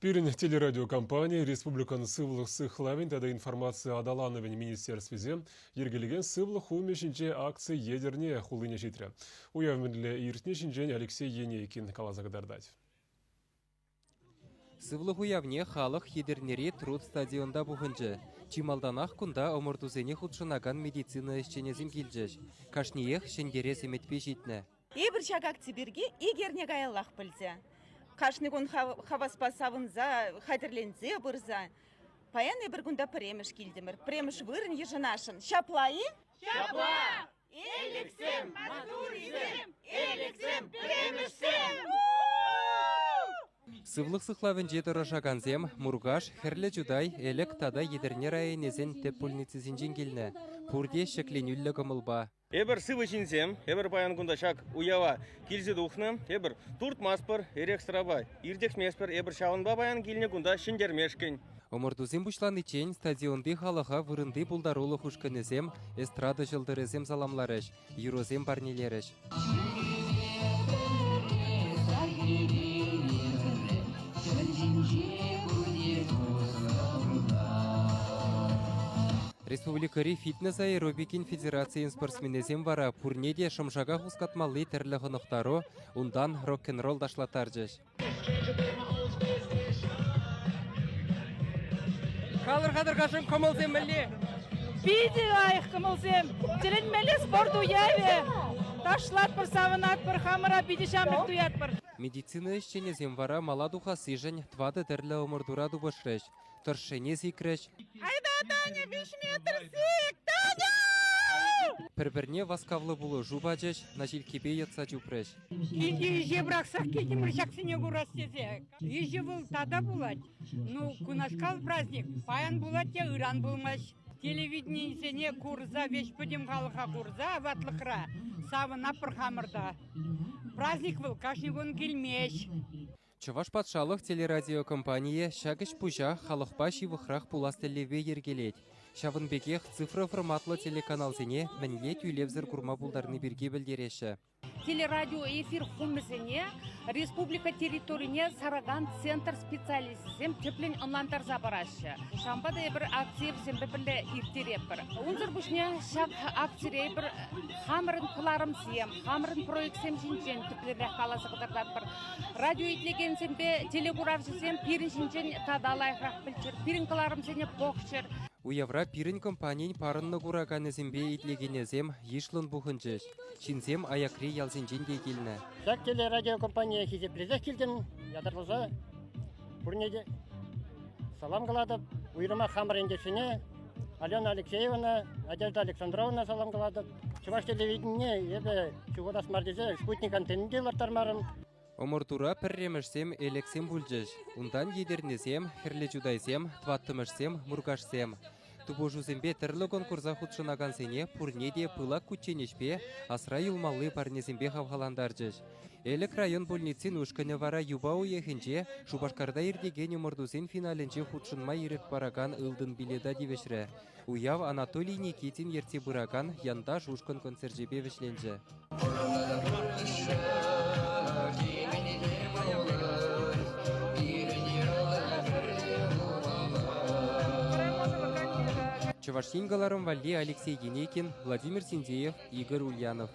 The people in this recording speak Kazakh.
Пирин телерадиокомпания республиканы сывлық сықлавин тада информация адалановен министерствезе ергелеген сывлық умешінче акция едерне хулыне житрі. Уявмінлі иртнешінчен Алексей Енейкин калазагдардать. Сывлық уявне халық едернере труд стадионда бұғынжы. Чималданақ күнда омыртузене худшынаган медицина ішченезім келжеш. Кашниех шендере семетпе житні. Ебір шагак тиберге егерне гаяллах білзе. Кашнигун хаваспа савынза, хадерлензе бұрза. Паян ебір күнда премеш келдімір. Премеш вырын ежінашын. Шаплайы? Шапла! Элексем! Матуризем! Элексем! Премешсем! Сывлық сықлавын жетірі жаганзем, Мургаш, Херлі Жудай, Элек тада едірне райынезен теп пульницизін келіне. Пурде шекленюлі гымылба. Эбір сывы жинсем, эбір баян күнда шак уява келзі дұқны, эбір турт маспыр, эрек сыраба, ирдекс меспір, эбір шауынба баян келіне күнда шиндермешкен. Омырдузем бұшланы чен стадионды халыға вырынды бұлдарулы хушканезем, эстрада жылдырезем заламларыш, юрозем барнелеріш. Республикари фитнес аэробикин федерациян спортсменезем вара пурнеде шымшага хускатмалы тірлі ғынықтару, ундан рок-н-ролл дашлатаржыш. Қалыр-қадыр қашын көмілзем мүлі. Биді айық көмілзем. Тілін мәлі спорт уяве. Ташлат бір савынат бір хамыра биді шамрық туят бір. Медицина ішченезем вара маладуха сижен твады тірлі омырдураду башрыш. Тұршыне зикрыш. Айда, Таня, 5 метр сик, Таня! Бір-бірне васкавлы бұлы жубаджыш, на желкебе ятса жупрыш. Кейде еже бірақсақ кейде мұршақсыне көрастезе. Еже бұл тада бұлад. Ну, күнашқал праздник. Паян бұлад те ұран болмаш. Телевидениесіне курза, вешпедем қалыға курза, аватлықра. Савына бір хамырда. Праздник бұл, кашнигон келмеш. Чуваш патшалық телерадиокомпания шагыш пужа халықпа шивықрақ пуластелеве ергелет. Шавынбекех цифры форматлы телеканалзене мінле тюлевзір күрма бұлдарыны бірге білдереші. Телерадио эфир хуммесене республика территорияне Сараган центр специалистсем теплен онлантар забарашы. Шамбада бір акция бізембе білі иртереп бір. Унзыр бұшне шақ акция бір хамырын қыларым сем, хамырын проектсем жинчен теплерек қаласы қыдырдат бір. Радио итлеген сембе телегуравшысем пирін жинчен тадалайқырақ білчір. Пирін қыларым сене боқшыр. Уявра пирін компаниян парынны күрағанезембе итлегенезем ешлын бұхынчыш. Шинзем аякри ялзинжен де келіні. Шак телерадиокомпания хизеплезех келдім, ядырлыза бұрнеде салам қыладып, ұйырыма хамырендесіне Алена Алексеевна, Надежда Александровна салам қыладып. Чуваш телевидение, ебе чугодас мардезе спутник антеннде лартармарым. Омыртура пірремішсем элексем бүлжіш. Ундан едернезем, Херлі Жудайзем, тваттымышсем, мургашсем. Тубожузембе тірлі конкурса худшынаган сене пурнеде пылак күтченешпе асра юлмалы парнезембе хавхаландаржыш. Элек район больницин ушкыны вара юба уехенче Шубашкарда ирдеген омырдузен финалінче худшынма ирек бараган ылдын биледа девешрі. Уяв Анатолий Никитин ерте бұраган янда шушкын концертжебе вешленжі. Чувашингаларым Валли Алексей Енейкин, Владимир Синдеев, Игорь Ульянов.